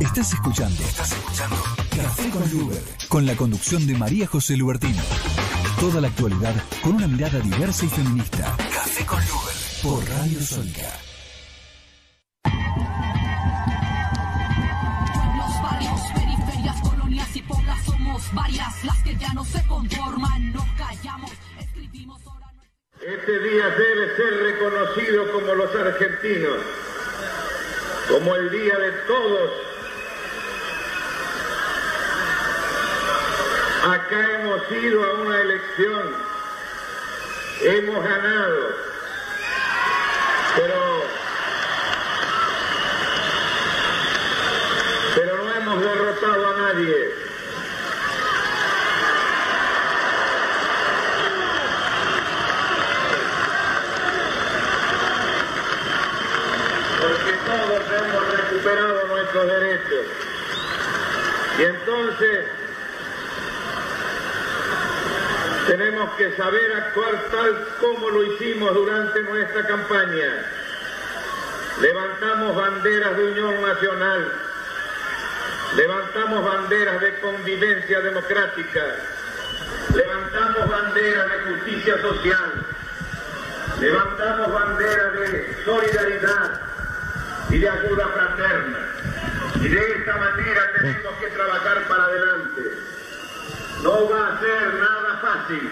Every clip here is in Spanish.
Estás escuchando Café con Luber, con la conducción de María José Lubertino. Toda la actualidad con una mirada diversa y feminista. Café con Luber, por Radio Sónica. Pueblos, barrios, periferias, colonias y poblas somos varias las que ya no se conforman. Nos callamos, escribimos ahora. Este día debe ser reconocido como los argentinos, como el día de todos. Acá hemos ido a una elección, hemos ganado, pero no hemos derrotado a nadie. Porque todos hemos recuperado nuestros derechos. Y entonces tenemos que saber actuar tal como lo hicimos durante nuestra campaña. Levantamos banderas de unión nacional, levantamos banderas de convivencia democrática, levantamos banderas de justicia social, levantamos banderas de solidaridad y de ayuda fraterna. Y de esta manera tenemos que trabajar para adelante. No va a ser nada fácil,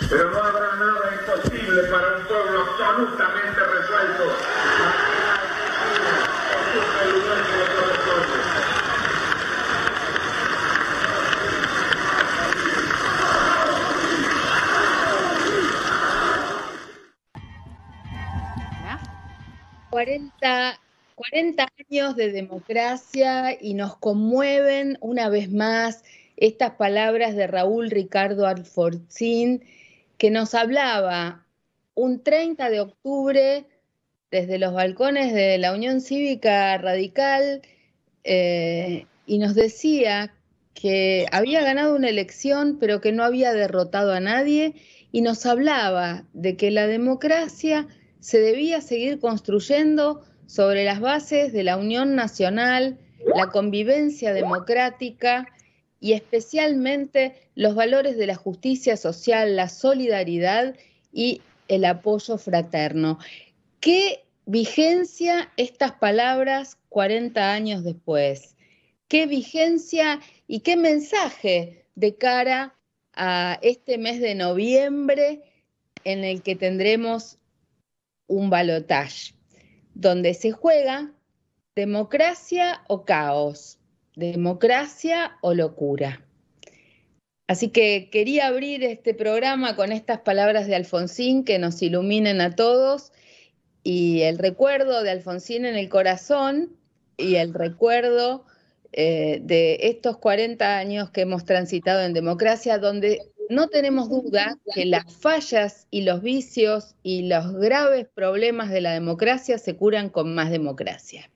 pero no habrá nada imposible para un pueblo absolutamente resuelto a que la Argentina ocupe el lugar que le corresponde. ¿40 años de democracia y nos conmueven una vez más estas palabras de Raúl Ricardo Alfonsín, que nos hablaba un 30 de octubre desde los balcones de la Unión Cívica Radical y nos decía que había ganado una elección pero que no había derrotado a nadie, y nos hablaba de que la democracia se debía seguir construyendo sobre las bases de la unión nacional, la convivencia democrática y especialmente los valores de la justicia social, la solidaridad y el apoyo fraterno. ¿Qué vigencia estas palabras 40 años después? ¿Qué vigencia y qué mensaje de cara a este mes de noviembre en el que tendremos un balotaje, donde se juega democracia o caos, democracia o locura? Así que quería abrir este programa con estas palabras de Alfonsín que nos iluminen a todos, y el recuerdo de Alfonsín en el corazón y el recuerdo de estos 40 años que hemos transitado en democracia, donde no tenemos duda que las fallas y los vicios y los graves problemas de la democracia se curan con más democracia.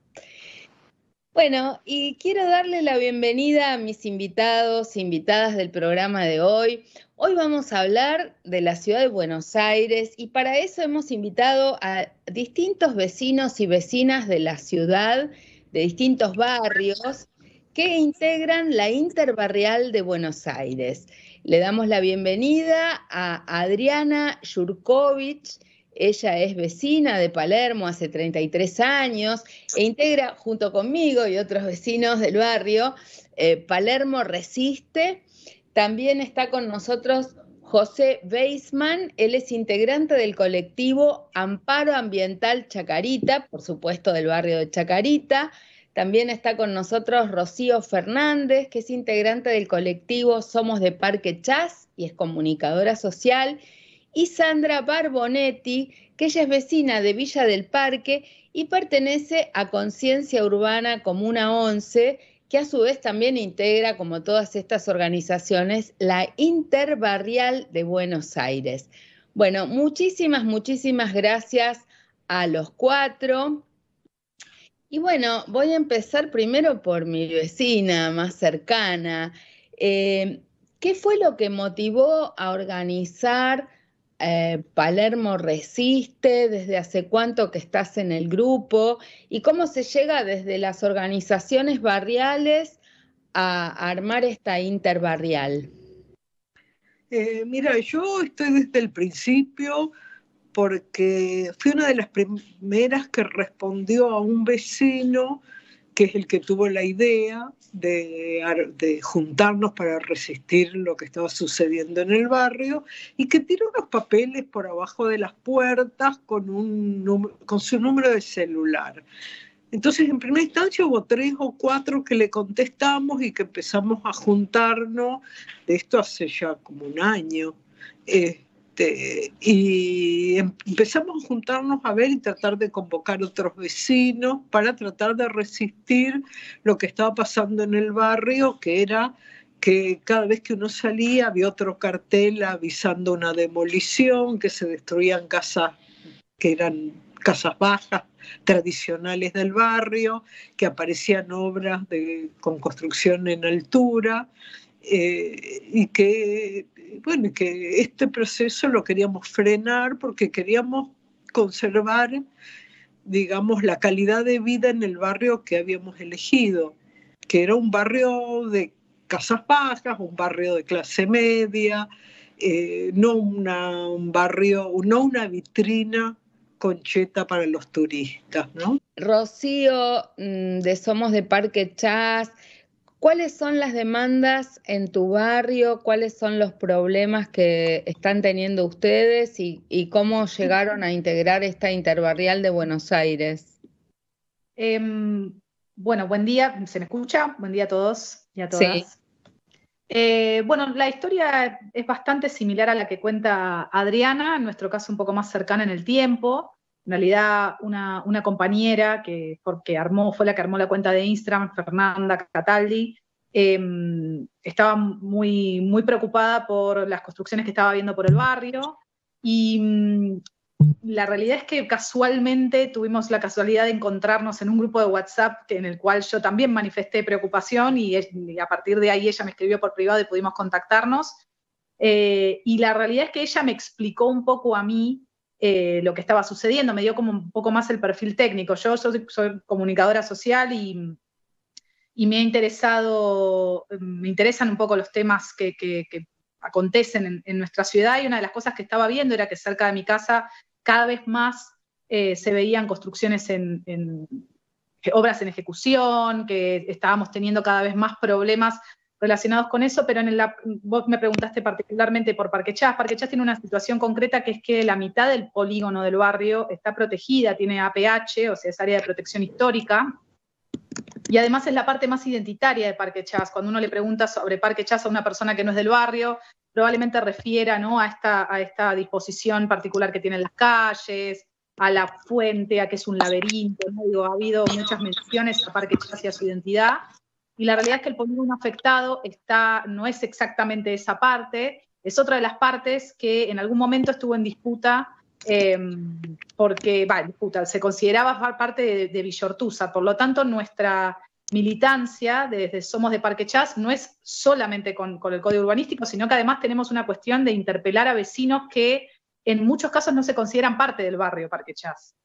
Bueno, y quiero darle la bienvenida a mis invitados e invitadas del programa de hoy. Hoy vamos a hablar de la ciudad de Buenos Aires, y para eso hemos invitado a distintos vecinos y vecinas de la ciudad, de distintos barrios, que integran la Interbarrial de Buenos Aires. Le damos la bienvenida a Adriana Jurkovic. Ella es vecina de Palermo hace 33 años e integra junto conmigo y otros vecinos del barrio Palermo Resiste. También está con nosotros José Weisman. Él es integrante del colectivo Amparo Ambiental Chacarita, por supuesto del barrio de Chacarita. También está con nosotros Rocío Fernández, que es integrante del colectivo Somos de Parque Chas y es comunicadora social. Y Sandra Barbonetti, que ella es vecina de Villa del Parque y pertenece a Conciencia Urbana Comuna 11, que a su vez también integra, como todas estas organizaciones, la Interbarrial de Buenos Aires. Bueno, muchísimas gracias a los cuatro. Y bueno, voy a empezar primero por mi vecina más cercana. ¿Qué fue lo que motivó a organizar Palermo Resiste, desde hace cuánto que estás en el grupo y cómo se llega desde las organizaciones barriales a armar esta interbarrial. Mira, yo estoy desde el principio porque fui una de las primeras que respondió a un vecino que es el que tuvo la idea de juntarnos para resistir lo que estaba sucediendo en el barrio y que tiró unos papeles por abajo de las puertas con su número de celular. Entonces, en primera instancia hubo 3 o 4 que le contestamos y que empezamos a juntarnos, de esto hace ya como un año, y empezamos a juntarnos a ver y tratar de convocar otros vecinos para tratar de resistir lo que estaba pasando en el barrio, que era que cada vez que uno salía había otro cartel avisando una demolición, que se destruían casas que eran casas bajas, tradicionales del barrio, que aparecían obras con construcción en altura, y que este proceso lo queríamos frenar porque queríamos conservar, digamos, la calidad de vida en el barrio que habíamos elegido, que era un barrio de casas bajas, un barrio de clase media, no una vitrina concheta para los turistas, ¿no? Rocío, de Somos de Parque Chas, ¿cuáles son las demandas en tu barrio? ¿Cuáles son los problemas que están teniendo ustedes y cómo llegaron a integrar esta interbarrial de Buenos Aires? Bueno, buen día, ¿se me escucha? Buen día a todos y a todas. Sí. Bueno, la historia es bastante similar a la que cuenta Adriana, en nuestro caso un poco más cercana en el tiempo. En realidad, una compañera fue la que armó la cuenta de Instagram, Fernanda Cataldi, estaba muy, muy preocupada por las construcciones que estaba viendo por el barrio, y la realidad es que casualmente tuvimos la casualidad de encontrarnos en un grupo de WhatsApp en el cual yo también manifesté preocupación, y a partir de ahí ella me escribió por privado y pudimos contactarnos, y la realidad es que ella me explicó un poco a mí lo que estaba sucediendo, me dio como un poco más el perfil técnico. Yo soy comunicadora social y me interesan un poco los temas que acontecen en nuestra ciudad, y una de las cosas que estaba viendo era que cerca de mi casa cada vez más se veían construcciones en obras en ejecución, que estábamos teniendo cada vez más problemas relacionados con eso, pero vos me preguntaste particularmente por Parque Chas. Parque Chas tiene una situación concreta, que es que la mitad del polígono del barrio está protegida, tiene APH, o sea, es área de protección histórica, y además es la parte más identitaria de Parque Chas. Cuando uno le pregunta sobre Parque Chas a una persona que no es del barrio, probablemente refiera, ¿no?, a esta disposición particular que tienen las calles, a la fuente, a que es un laberinto, ¿no? Digo, ha habido muchas menciones a Parque Chas y a su identidad, y la realidad es que el polígono afectado no es exactamente esa parte, es otra de las partes que en algún momento estuvo en disputa, porque se consideraba parte de Villa Ortúzar. Por lo tanto, nuestra militancia desde Somos de Parque Chas no es solamente con el código urbanístico, sino que además tenemos una cuestión de interpelar a vecinos que en muchos casos no se consideran parte del barrio Parque Chas,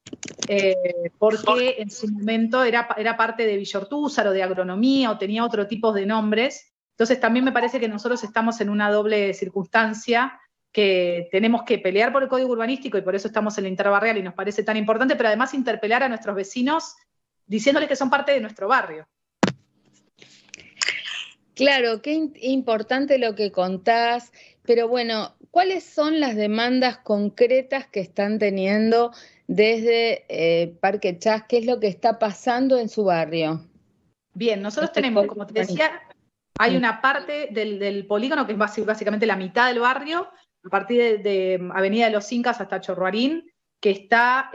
porque en su momento era parte de Villa Ortúzar o de agronomía o tenía otro tipo de nombres. Entonces también me parece que nosotros estamos en una doble circunstancia, que tenemos que pelear por el código urbanístico y por eso estamos en la interbarrial y nos parece tan importante, pero además interpelar a nuestros vecinos diciéndoles que son parte de nuestro barrio. Claro, qué importante lo que contás, pero bueno, ¿cuáles son las demandas concretas que están teniendo desde Parque Chas? ¿Qué es lo que está pasando en su barrio? Bien, nosotros tenemos, como te decía, hay una parte del polígono que es básicamente la mitad del barrio, a partir de Avenida de los Incas hasta Chorroarín, que está,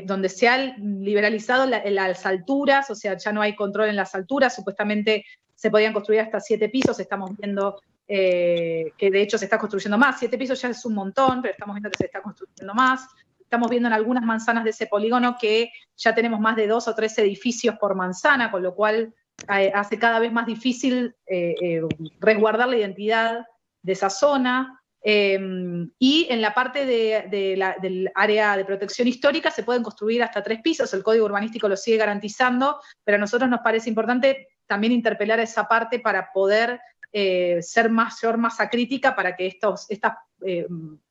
donde se ha liberalizado las alturas, o sea, ya no hay control en las alturas, supuestamente se podían construir hasta 7 pisos, estamos viendo que de hecho se está construyendo más. 7 pisos ya es un montón, pero estamos viendo que se está construyendo más. Estamos viendo en algunas manzanas de ese polígono que ya tenemos más de 2 o 3 edificios por manzana, con lo cual hace cada vez más difícil resguardar la identidad de esa zona. Y en la parte del área de protección histórica se pueden construir hasta 3 pisos, el Código Urbanístico lo sigue garantizando, pero a nosotros nos parece importante también interpelar esa parte para poder ser mayor masa crítica para que estas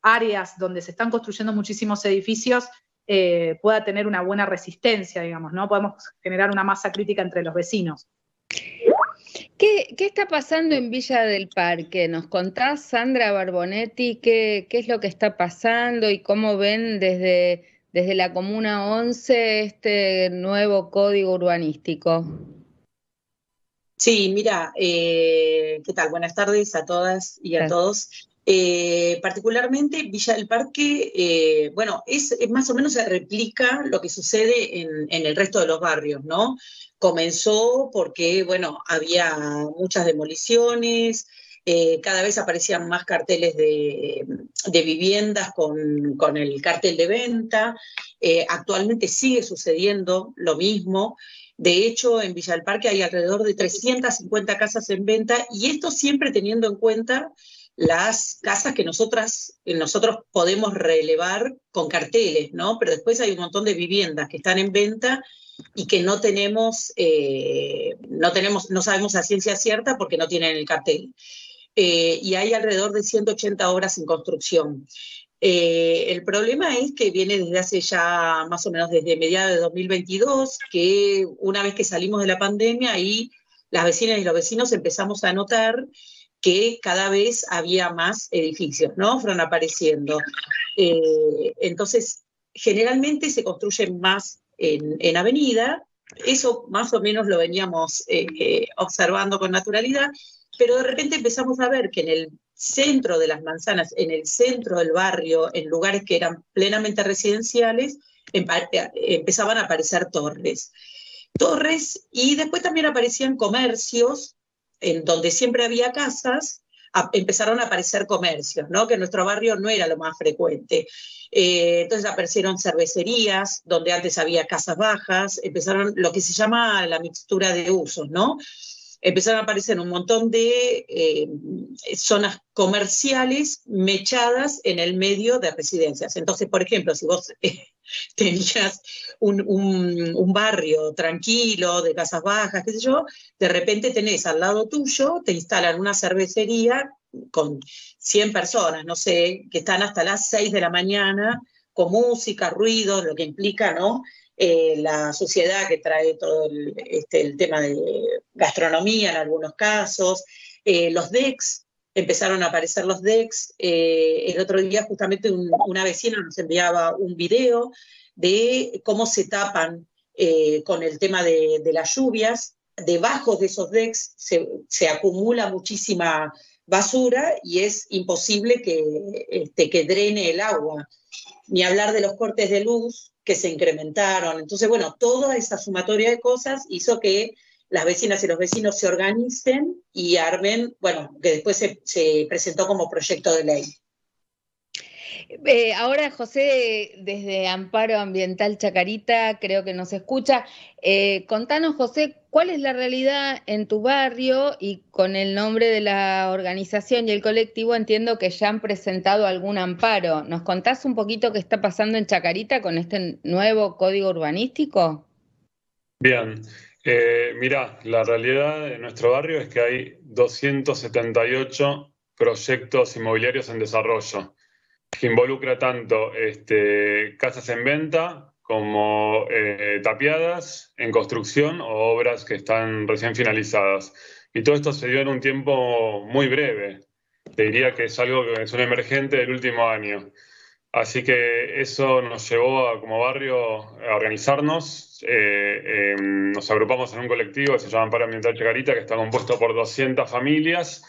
áreas donde se están construyendo muchísimos edificios pueda tener una buena resistencia, digamos, ¿no? Podemos generar una masa crítica entre los vecinos. ¿Qué está pasando en Villa del Parque? ¿Nos contás, Sandra Barbonetti, qué es lo que está pasando y cómo ven desde la Comuna 11 este nuevo código urbanístico? Sí, mira, ¿qué tal? Buenas tardes a todas y a todos. Particularmente Villa del Parque, bueno, es más o menos se replica lo que sucede en el resto de los barrios, ¿no? Comenzó porque, bueno, había muchas demoliciones, cada vez aparecían más carteles de viviendas con el cartel de venta, actualmente sigue sucediendo lo mismo. De hecho, en Villa del Parque hay alrededor de 350 casas en venta, y esto siempre teniendo en cuenta las casas que nosotros podemos relevar con carteles, ¿no? Pero después hay un montón de viviendas que están en venta y que no sabemos a ciencia cierta porque no tienen el cartel. Y hay alrededor de 180 obras en construcción. El problema es que viene desde hace ya más o menos desde mediados de 2022, que una vez que salimos de la pandemia, ahí las vecinas y los vecinos empezamos a notar que cada vez había más edificios, ¿no? Fueron apareciendo. Entonces, generalmente se construyen más en avenida, eso más o menos lo veníamos observando con naturalidad, pero de repente empezamos a ver que en el centro de las manzanas, en el centro del barrio, en lugares que eran plenamente residenciales, empezaban a aparecer torres, y después también aparecían comercios, en donde siempre había casas, empezaron a aparecer comercios, ¿no? Que en nuestro barrio no era lo más frecuente. Entonces aparecieron cervecerías, donde antes había casas bajas, empezaron lo que se llama la mixtura de usos, ¿no? Empezaron a aparecer un montón de zonas comerciales mechadas en el medio de residencias. Entonces, por ejemplo, si vos tenías un barrio tranquilo, de casas bajas, qué sé yo, de repente tenés al lado tuyo, te instalan una cervecería con 100 personas, no sé, que están hasta las 6 de la mañana, con música, ruido, lo que implica, ¿no? La sociedad que trae todo el tema de gastronomía en algunos casos, los decks, empezaron a aparecer los decks. El otro día justamente una vecina nos enviaba un video de cómo se tapan con el tema de las lluvias. Debajo de esos decks se acumula muchísima basura y es imposible que drene el agua. Ni hablar de los cortes de luz que se incrementaron. Entonces, bueno, toda esa sumatoria de cosas hizo que las vecinas y los vecinos se organicen y armen, bueno, que después se presentó como proyecto de ley. Ahora, José, desde Amparo Ambiental Chacarita, creo que nos escucha. Contanos, José, ¿cuál es la realidad en tu barrio? Y con el nombre de la organización y el colectivo entiendo que ya han presentado algún amparo. ¿Nos contás un poquito qué está pasando en Chacarita con este nuevo código urbanístico? Bien, mirá, la realidad en nuestro barrio es que hay 278 proyectos inmobiliarios en desarrollo, que involucra tanto casas en venta como tapiadas, en construcción o obras que están recién finalizadas. Y todo esto se dio en un tiempo muy breve. Te diría que es algo que es un emergente del último año. Así que eso nos llevó como barrio a organizarnos. Nos agrupamos en un colectivo que se llama Amparo Ambiental Chacarita, que está compuesto por 200 familias.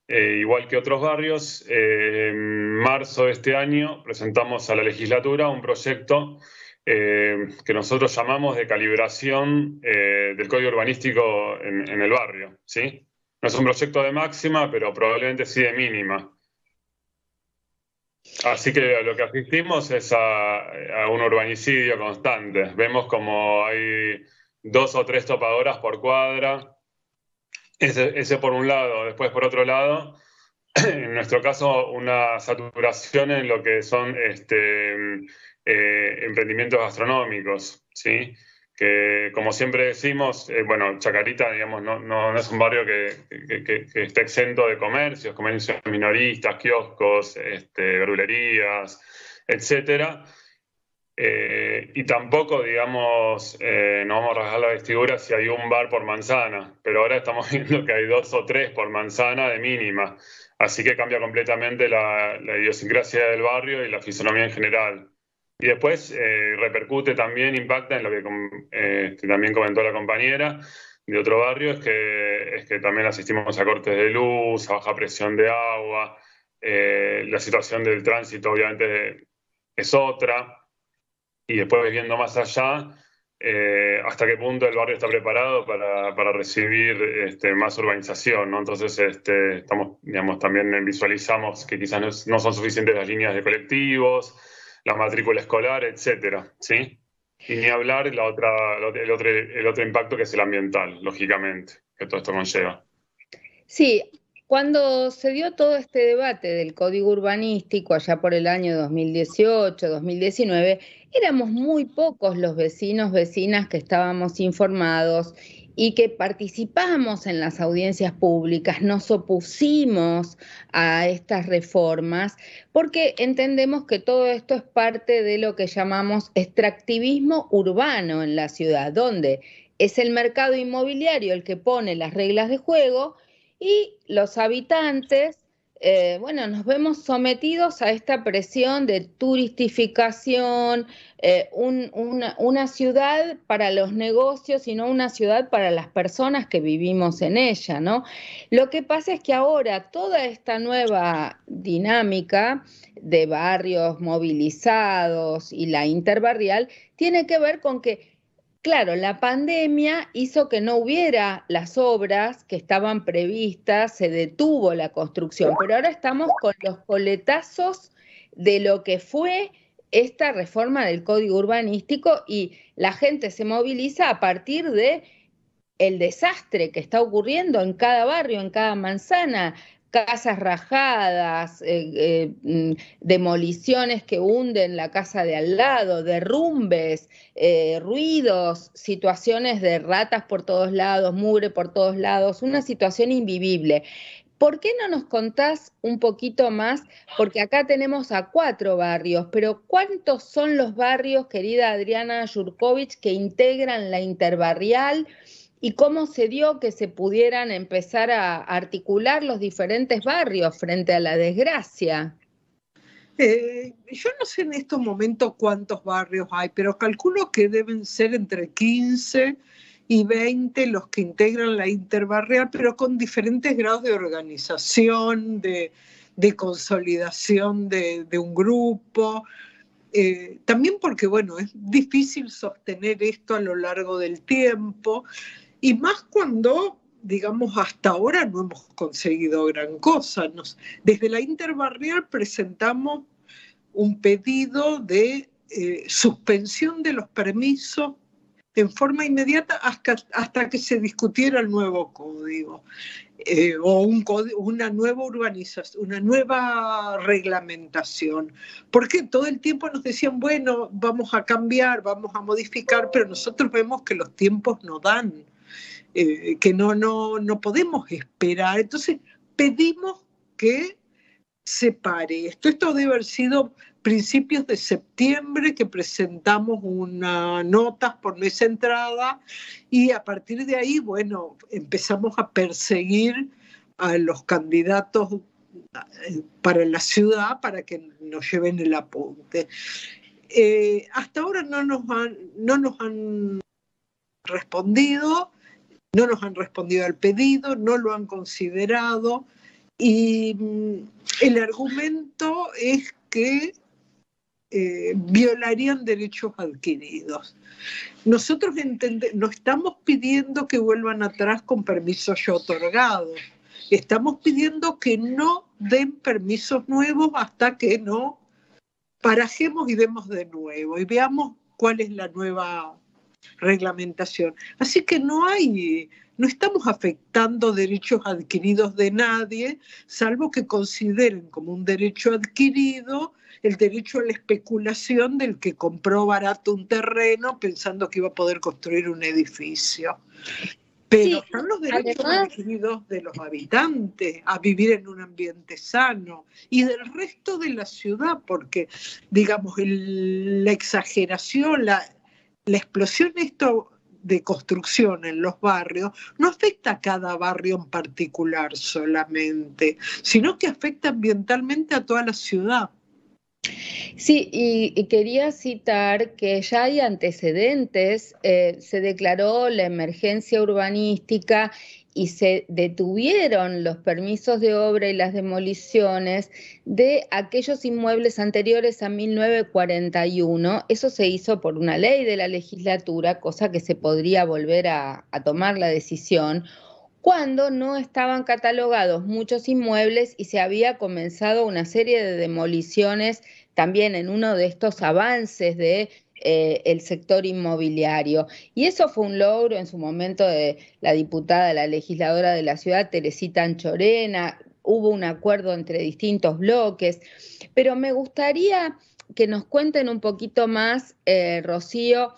Igual que otros barrios, en marzo de este año presentamos a la legislatura un proyecto que nosotros llamamos de calibración del código urbanístico en el barrio, ¿sí? No es un proyecto de máxima, pero probablemente sí de mínima. Así que lo que asistimos es a un urbanicidio constante. Vemos como hay 2 o 3 topadoras por cuadra. Ese por un lado. Después, por otro lado, en nuestro caso, una saturación en lo que son emprendimientos gastronómicos, ¿sí? Que, como siempre decimos, bueno, Chacarita, digamos, no es un barrio que esté exento de comercios minoristas, kioscos, verdulerías, etcétera. Y tampoco, digamos, no vamos a rasgar la vestidura si hay un bar por manzana, pero ahora estamos viendo que hay 2 o 3 por manzana de mínima, así que cambia completamente la idiosincrasia del barrio y la fisonomía en general. Y después repercute también, impacta en lo que también comentó la compañera de otro barrio, es que también asistimos a cortes de luz, a baja presión de agua, la situación del tránsito obviamente es otra. Y después, viendo más allá, hasta qué punto el barrio está preparado para recibir más urbanización, ¿no? Entonces, estamos, digamos, también visualizamos que quizás no son suficientes las líneas de colectivos, la matrícula escolar, etcétera, ¿sí? Y ni hablar el otro impacto, que es el ambiental, lógicamente, que todo esto conlleva. Sí. Cuando se dio todo este debate del Código Urbanístico, allá por el año 2018, 2019, éramos muy pocos los vecinas que estábamos informados y que participamos en las audiencias públicas, nos opusimos a estas reformas, porque entendemos que todo esto es parte de lo que llamamos extractivismo urbano en la ciudad, donde es el mercado inmobiliario el que pone las reglas de juego, y los habitantes, nos vemos sometidos a esta presión de turistificación, una ciudad para los negocios y no una ciudad para las personas que vivimos en ella, ¿no? Lo que pasa es que ahora toda esta nueva dinámica de barrios movilizados y la interbarrial tiene que ver con que, claro, la pandemia hizo que no hubiera las obras que estaban previstas, se detuvo la construcción, pero ahora estamos con los coletazos de lo que fue esta reforma del Código Urbanístico y la gente se moviliza a partir de el desastre que está ocurriendo en cada barrio, en cada manzana. Casas rajadas, demoliciones que hunden la casa de al lado, derrumbes, ruidos, situaciones de ratas por todos lados, mugre por todos lados, una situación invivible. ¿Por qué no nos contás un poquito más? Porque acá tenemos a 4 barrios, pero ¿cuántos son los barrios, querida Adriana Jurkovic, que integran la interbarrial? ¿Y cómo se dio que se pudieran empezar a articular los diferentes barrios frente a la desgracia? Yo no sé en estos momentos cuántos barrios hay, pero calculo que deben ser entre 15 y 20 los que integran la interbarrial, pero con diferentes grados de organización, de consolidación de un grupo. También porque, bueno, es difícil sostener esto a lo largo del tiempo. Y más cuando, digamos, hasta ahora no hemos conseguido gran cosa. Desde la interbarrial presentamos un pedido de suspensión de los permisos en forma inmediata hasta que se discutiera el nuevo código, una nueva urbanización, una nueva reglamentación. Porque todo el tiempo nos decían, bueno, vamos a cambiar, vamos a modificar, pero nosotros vemos que los tiempos no dan. Que no podemos esperar. Entonces pedimos que se pare esto. Esto debe haber sido principios de septiembre que presentamos una nota por mesa entrada y a partir de ahí, bueno, empezamos a perseguir a los candidatos para la ciudad para que nos lleven el apunte. Hasta ahora no nos han respondido. No nos han respondido al pedido, no lo han considerado y el argumento es que violarían derechos adquiridos. Nosotros no estamos pidiendo que vuelvan atrás con permisos ya otorgados, estamos pidiendo que no den permisos nuevos hasta que no parajemos y demos de nuevo y veamos cuál es la nueva reglamentación. Así que no estamos afectando derechos adquiridos de nadie, salvo que consideren como un derecho adquirido el derecho a la especulación del que compró barato un terreno pensando que iba a poder construir un edificio. Pero Sí, están los derechos además, adquiridos de los habitantes a vivir en un ambiente sano y del resto de la ciudad, porque, digamos, la exageración, la explosión de construcción en los barrios no afecta a cada barrio en particular solamente, sino que afecta ambientalmente a toda la ciudad. sí, y quería citar que ya hay antecedentes, se declaró la emergencia urbanística y se detuvieron los permisos de obra y las demoliciones de aquellos inmuebles anteriores a 1941. Eso se hizo por una ley de la legislatura, cosa que se podría volver a tomar la decisión, cuando no estaban catalogados muchos inmuebles y se había comenzado una serie de demoliciones también en uno de estos avances de el sector inmobiliario. Y eso fue un logro en su momento de la diputada, la legisladora de la ciudad, Teresita Anchorena. Hubo un acuerdo entre distintos bloques, pero me gustaría que nos cuenten un poquito más, Rocío,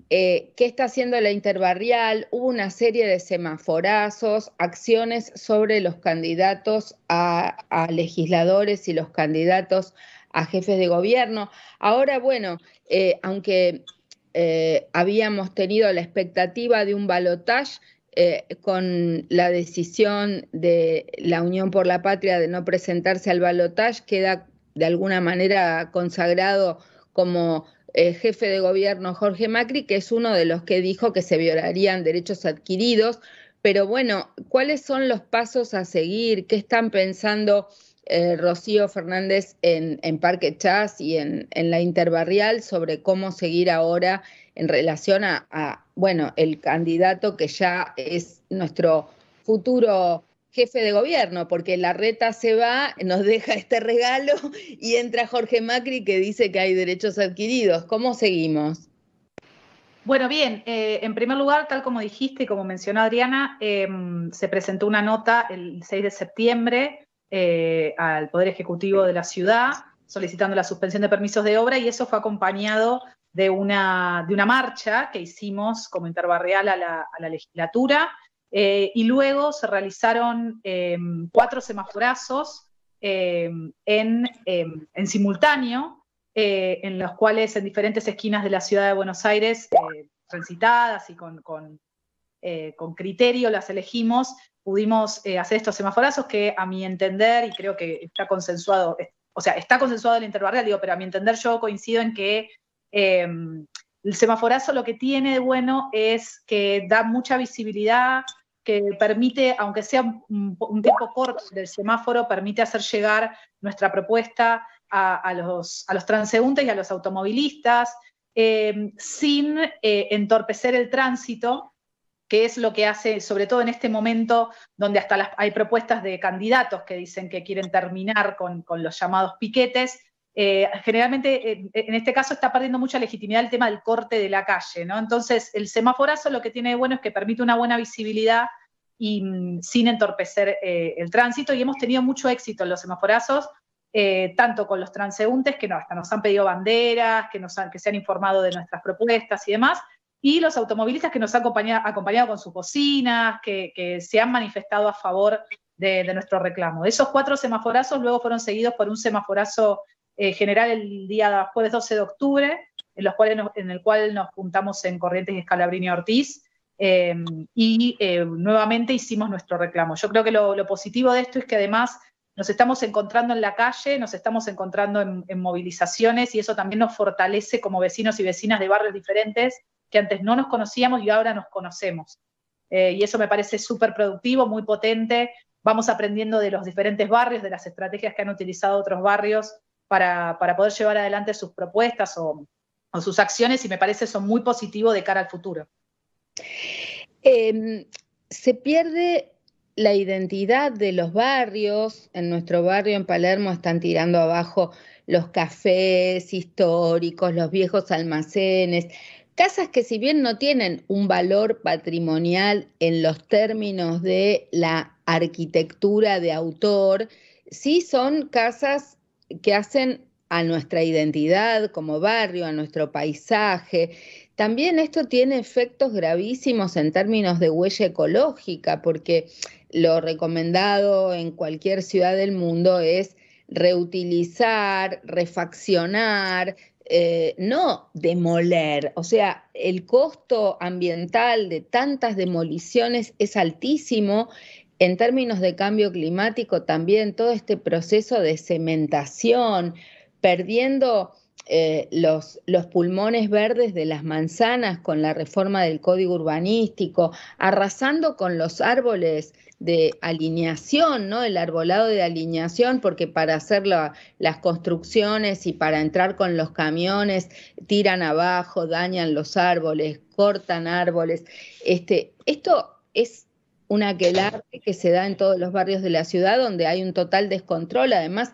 qué está haciendo la Interbarrial. Hubo una serie de semaforazos, acciones sobre los candidatos a legisladores y los candidatos a jefes de gobierno. Ahora, bueno, aunque habíamos tenido la expectativa de un balotaje, con la decisión de la Unión por la Patria de no presentarse al balotaje, queda de alguna manera consagrado como jefe de gobierno Jorge Macri, que es uno de los que dijo que se violarían derechos adquiridos. Pero bueno, ¿cuáles son los pasos a seguir? ¿Qué están pensando Rocío Fernández en Parque Chas y en la Interbarrial sobre cómo seguir ahora en relación a, bueno, el candidato que ya es nuestro futuro jefe de gobierno? Porque Larreta se va, nos deja este regalo y entra Jorge Macri que dice que hay derechos adquiridos. ¿Cómo seguimos? Bueno, bien, en primer lugar, tal como dijiste y como mencionó Adriana, se presentó una nota el 6 de septiembre al Poder Ejecutivo de la ciudad solicitando la suspensión de permisos de obra, y eso fue acompañado de una marcha que hicimos como Interbarrial a la legislatura, y luego se realizaron 4 semaforazos en simultáneo, en los cuales en diferentes esquinas de la ciudad de Buenos Aires, transitadas y con criterio las elegimos, pudimos hacer estos semaforazos que, a mi entender, y creo que está consensuado, o sea, está consensuado el Interbarrial, digo, pero a mi entender yo coincido en que el semaforazo lo que tiene de bueno es que da mucha visibilidad, que permite, aunque sea un tiempo corto del semáforo, permite hacer llegar nuestra propuesta a los transeúntes y a los automovilistas, sin entorpecer el tránsito, que es lo que hace, sobre todo en este momento, donde hasta hay propuestas de candidatos que dicen que quieren terminar con los llamados piquetes. Generalmente, en este caso, está perdiendo mucha legitimidad el tema del corte de la calle, ¿no? Entonces, el semaforazo lo que tiene de bueno es que permite una buena visibilidad y sin entorpecer el tránsito, y hemos tenido mucho éxito en los semaforazos, tanto con los transeúntes, que hasta nos han pedido banderas, que se han informado de nuestras propuestas y demás, y los automovilistas que nos han acompañado con sus bocinas, que se han manifestado a favor de nuestro reclamo. Esos 4 semaforazos luego fueron seguidos por un semaforazo general el día jueves 12 de octubre, en el cual nos juntamos en Corrientes y Scalabrini Ortiz, y nuevamente hicimos nuestro reclamo. Yo creo que lo positivo de esto es que además nos estamos encontrando en la calle, nos estamos encontrando en movilizaciones, y eso también nos fortalece como vecinos y vecinas de barrios diferentes que antes no nos conocíamos y ahora nos conocemos. Y eso me parece súper productivo, muy potente. Vamos aprendiendo de los diferentes barrios, de las estrategias que han utilizado otros barrios para poder llevar adelante sus propuestas o sus acciones, y me parece eso muy positivo de cara al futuro. Se pierde la identidad de los barrios. En nuestro barrio, en Palermo, están tirando abajo los cafés históricos, los viejos almacenes, casas que si bien no tienen un valor patrimonial en los términos de la arquitectura de autor, sí son casas que hacen a nuestra identidad como barrio, a nuestro paisaje. También esto tiene efectos gravísimos en términos de huella ecológica, porque lo recomendado en cualquier ciudad del mundo es reutilizar, refaccionar, no demoler. O sea, el costo ambiental de tantas demoliciones es altísimo. En términos de cambio climático también todo este proceso de cementación, perdiendo los pulmones verdes de las manzanas con la reforma del código urbanístico, arrasando con los árboles de alineación, ¿no? El arbolado de alineación, porque para hacer las construcciones y para entrar con los camiones tiran abajo, dañan los árboles, cortan árboles. Esto es un aquelarre que se da en todos los barrios de la ciudad donde hay un total descontrol. Además,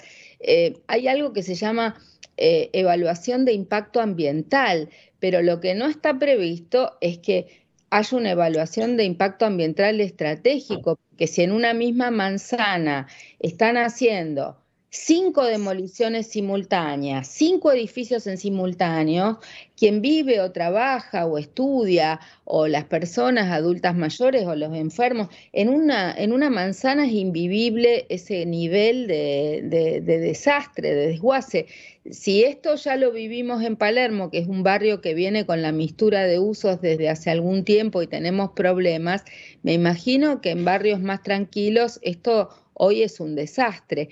hay algo que se llama evaluación de impacto ambiental, pero lo que no está previsto es que haya una evaluación de impacto ambiental estratégico, porque si en una misma manzana están haciendo 5 demoliciones simultáneas, 5 edificios en simultáneo, quien vive o trabaja o estudia, o las personas adultas mayores o los enfermos, en una manzana es invivible ese nivel de desastre, de desguace. Si esto ya lo vivimos en Palermo, que es un barrio que viene con la mistura de usos desde hace algún tiempo y tenemos problemas, me imagino que en barrios más tranquilos esto hoy es un desastre.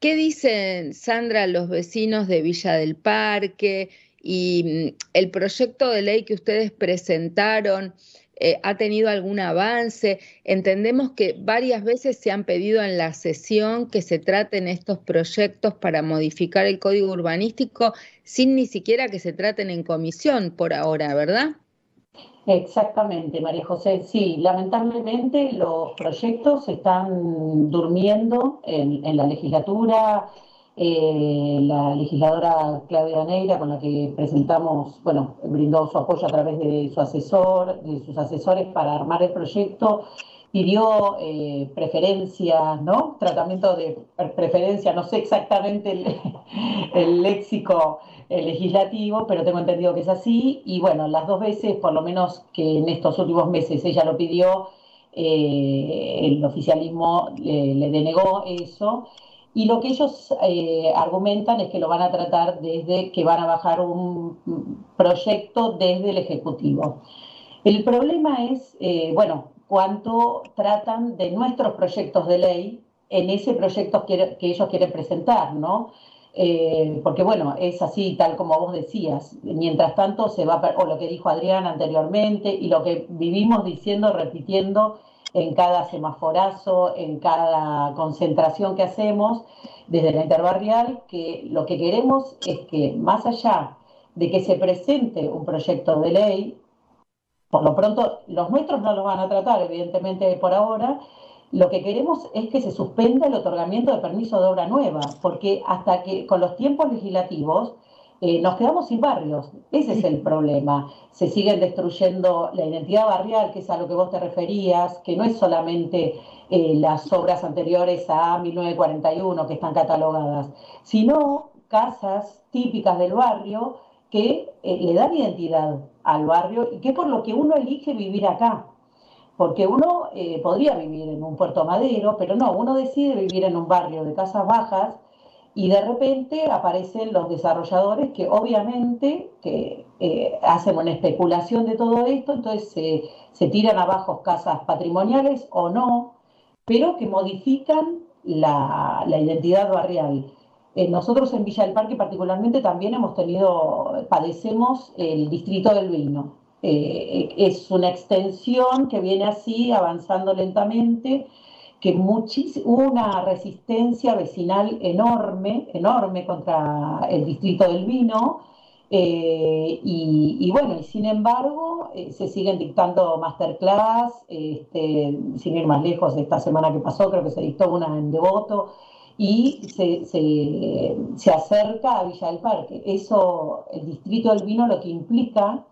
¿Qué dicen, Sandra, los vecinos de Villa del Parque y el proyecto de ley que ustedes presentaron? ¿Ha tenido algún avance? Entendemos que varias veces se han pedido en la sesión que se traten estos proyectos para modificar el código urbanístico sin ni siquiera que se traten en comisión por ahora, ¿verdad? Exactamente, María José. Sí, lamentablemente los proyectos están durmiendo en la legislatura. La legisladora Claudia Neira, con la que presentamos, bueno, brindó su apoyo a través de su asesor, de sus asesores para armar el proyecto, pidió preferencias, ¿no? Tratamiento de preferencia, no sé exactamente el léxico legislativo, pero tengo entendido que es así. Y bueno, las 2 veces, por lo menos que en estos últimos meses ella lo pidió, el oficialismo le denegó eso. Y lo que ellos argumentan es que lo van a tratar desde que van a bajar un proyecto desde el Ejecutivo. El problema es, bueno, cuánto tratan de nuestros proyectos de ley en ese proyecto que ellos quieren presentar, ¿no? Porque bueno, es así, tal como vos decías, mientras tanto se va, o lo que dijo Adriana anteriormente, y lo que vivimos diciendo, repitiendo en cada semaforazo, en cada concentración que hacemos desde la interbarrial, que lo que queremos es que más allá de que se presente un proyecto de ley, por lo pronto los nuestros no lo van a tratar, evidentemente por ahora, lo que queremos es que se suspenda el otorgamiento de permiso de obra nueva, porque hasta que con los tiempos legislativos nos quedamos sin barrios. Ese es el problema. Se siguen destruyendo la identidad barrial, que es a lo que vos te referías, que no es solamente las obras anteriores a 1941 que están catalogadas, sino casas típicas del barrio que le dan identidad al barrio y que es por lo que uno elige vivir acá. Porque uno podría vivir en un Puerto Madero, pero no, uno decide vivir en un barrio de casas bajas y de repente aparecen los desarrolladores que obviamente hacen una especulación de todo esto, entonces se tiran abajo casas patrimoniales o no, pero que modifican la identidad barrial. Nosotros en Villa del Parque particularmente también padecemos el distrito del vino. Es una extensión que viene así, avanzando lentamente, que hubo una resistencia vecinal enorme contra el distrito del vino, y bueno, y sin embargo se siguen dictando masterclass, sin ir más lejos, esta semana que pasó creo que se dictó una en Devoto, y se acerca a Villa del Parque. Eso, el distrito del vino, lo que implica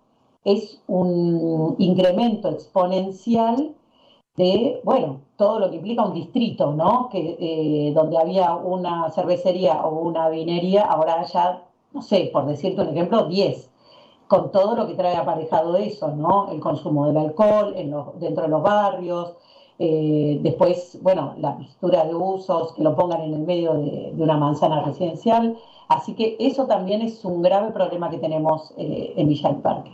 es un incremento exponencial de, bueno, todo lo que implica un distrito, ¿no? Que donde había una cervecería o una vinería, ahora ya, no sé, por decirte un ejemplo, 10, con todo lo que trae aparejado eso, ¿no? El consumo del alcohol dentro de los barrios, después, bueno, la mixtura de usos, que lo pongan en el medio de una manzana residencial, así que eso también es un grave problema que tenemos en Villa del Parque.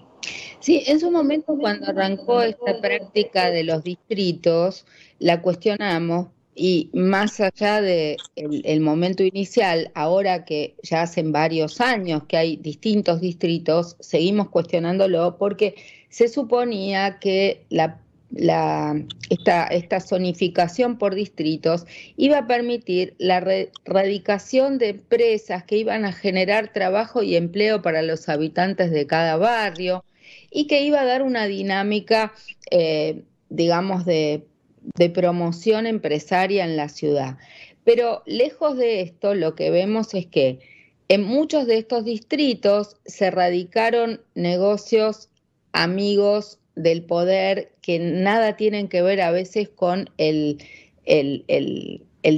Sí, en su momento cuando arrancó esta práctica de los distritos, la cuestionamos y más allá del momento inicial, ahora que ya hacen varios años que hay distintos distritos, seguimos cuestionándolo porque se suponía que esta zonificación por distritos iba a permitir la radicación de empresas que iban a generar trabajo y empleo para los habitantes de cada barrio, y que iba a dar una dinámica, digamos, de promoción empresaria en la ciudad. Pero lejos de esto, lo que vemos es que en muchos de estos distritos se radicaron negocios amigos del poder que nada tienen que ver a veces con el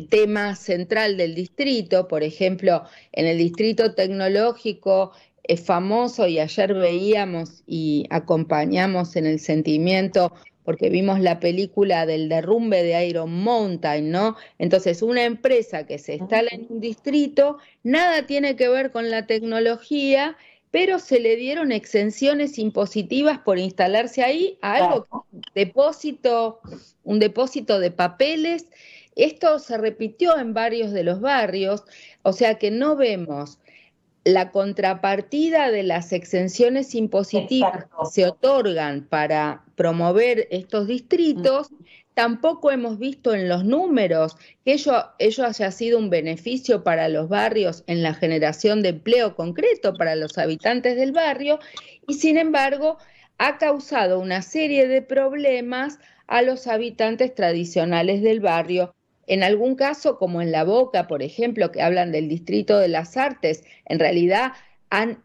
tema central del distrito. Por ejemplo, en el distrito tecnológico es famoso, y ayer veíamos y acompañamos en el sentimiento porque vimos la película del derrumbe de Iron Mountain, ¿no? Entonces, una empresa que se instala en un distrito, nada tiene que ver con la tecnología, pero se le dieron exenciones impositivas por instalarse ahí a algo, un depósito de papeles. Esto se repitió en varios de los barrios, o sea que no vemos la contrapartida de las exenciones impositivas que se otorgan para promover estos distritos. Tampoco hemos visto en los números que ello haya sido un beneficio para los barrios en la generación de empleo concreto para los habitantes del barrio, y sin embargo ha causado una serie de problemas a los habitantes tradicionales del barrio. En algún caso, como en La Boca, por ejemplo, que hablan del Distrito de las Artes, en realidad han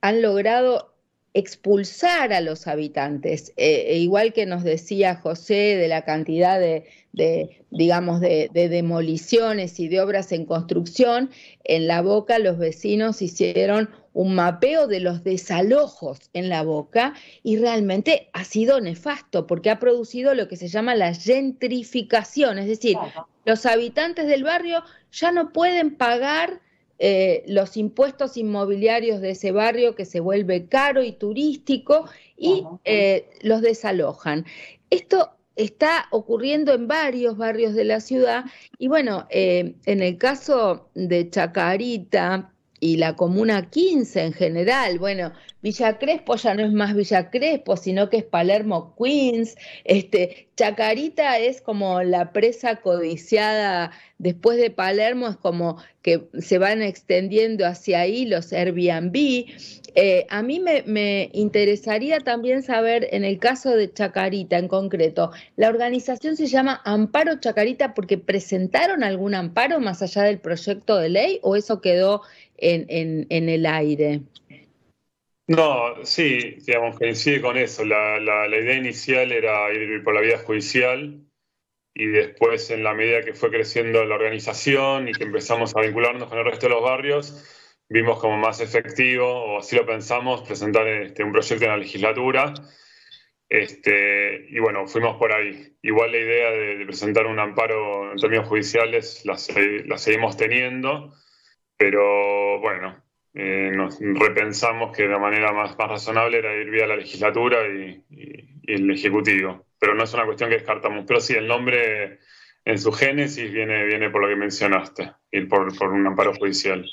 logrado expulsar a los habitantes, igual que nos decía José de la cantidad de demoliciones y de obras en construcción. En La Boca los vecinos hicieron un mapeo de los desalojos en La Boca y realmente ha sido nefasto porque ha producido lo que se llama la gentrificación, es decir, los habitantes del barrio ya no pueden pagar los impuestos inmobiliarios de ese barrio, que se vuelve caro y turístico, y los desalojan. Esto está ocurriendo en varios barrios de la ciudad, y bueno, en el caso de Chacarita y la Comuna 15 en general, bueno, Villa Crespo ya no es más Villa Crespo, sino que es Palermo Queens. Chacarita es como la presa codiciada después de Palermo, es como que se van extendiendo hacia ahí los Airbnb. A mí me interesaría también saber, en el caso de Chacarita en concreto, ¿la organización se llama Amparo Chacarita porque presentaron algún amparo más allá del proyecto de ley, o eso quedó en el aire? No, sí, digamos, coincide con eso. La idea inicial era ir por la vía judicial, y después, en la medida que fue creciendo la organización y que empezamos a vincularnos con el resto de los barrios, vimos como más efectivo, o así lo pensamos, presentar un proyecto en la legislatura. Y bueno, fuimos por ahí. Igual la idea de presentar un amparo en términos judiciales la seguimos teniendo, pero bueno, nos repensamos que la manera más razonable era ir vía la legislatura y el Ejecutivo. Pero no es una cuestión que descartamos. Pero sí, el nombre en su génesis viene por lo que mencionaste, ir por un amparo judicial.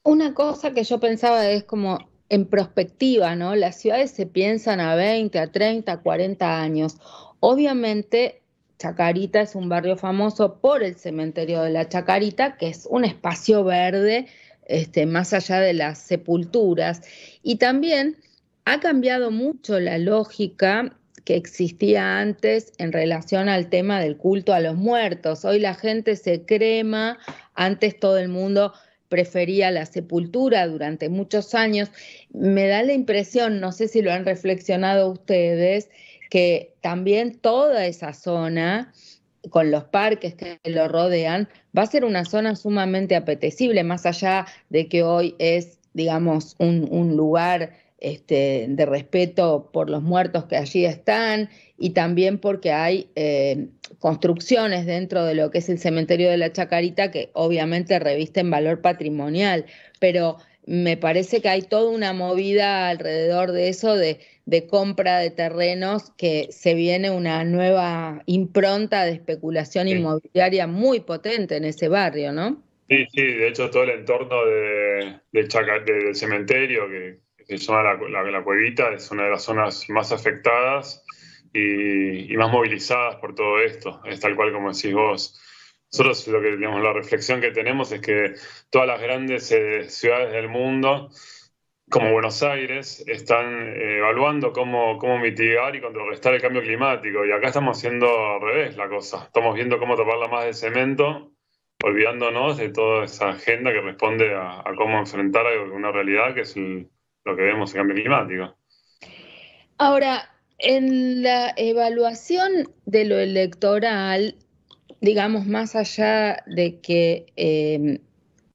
Una cosa que yo pensaba es como en perspectiva, ¿no? Las ciudades se piensan a 20, a 30, a 40 años. Obviamente, Chacarita es un barrio famoso por el cementerio de la Chacarita, que es un espacio verde, más allá de las sepulturas. Y también ha cambiado mucho la lógica que existía antes en relación al tema del culto a los muertos. Hoy la gente se crema, antes todo el mundo prefería la sepultura durante muchos años. Me da la impresión, no sé si lo han reflexionado ustedes, que también toda esa zona, con los parques que lo rodean, va a ser una zona sumamente apetecible, más allá de que hoy es, digamos, un lugar de respeto por los muertos que allí están, y también porque hay construcciones dentro de lo que es el cementerio de la Chacarita que obviamente revisten valor patrimonial, pero me parece que hay toda una movida alrededor de eso, de compra de terrenos, que se viene una nueva impronta de especulación inmobiliaria muy potente en ese barrio, ¿no? Sí, sí, de hecho todo el entorno del cementerio, que se llama la Cuevita, es una de las zonas más afectadas y más movilizadas por todo esto. Es tal cual como decís vos. Nosotros, digamos, la reflexión que tenemos es que todas las grandes ciudades del mundo, como Buenos Aires, están evaluando cómo mitigar y contrarrestar el cambio climático. Y acá estamos haciendo al revés la cosa. Estamos viendo cómo taparla más de cemento, olvidándonos de toda esa agenda que responde a cómo enfrentar una realidad que es lo que vemos en cambio climático. Ahora, en la evaluación de lo electoral, digamos, más allá de que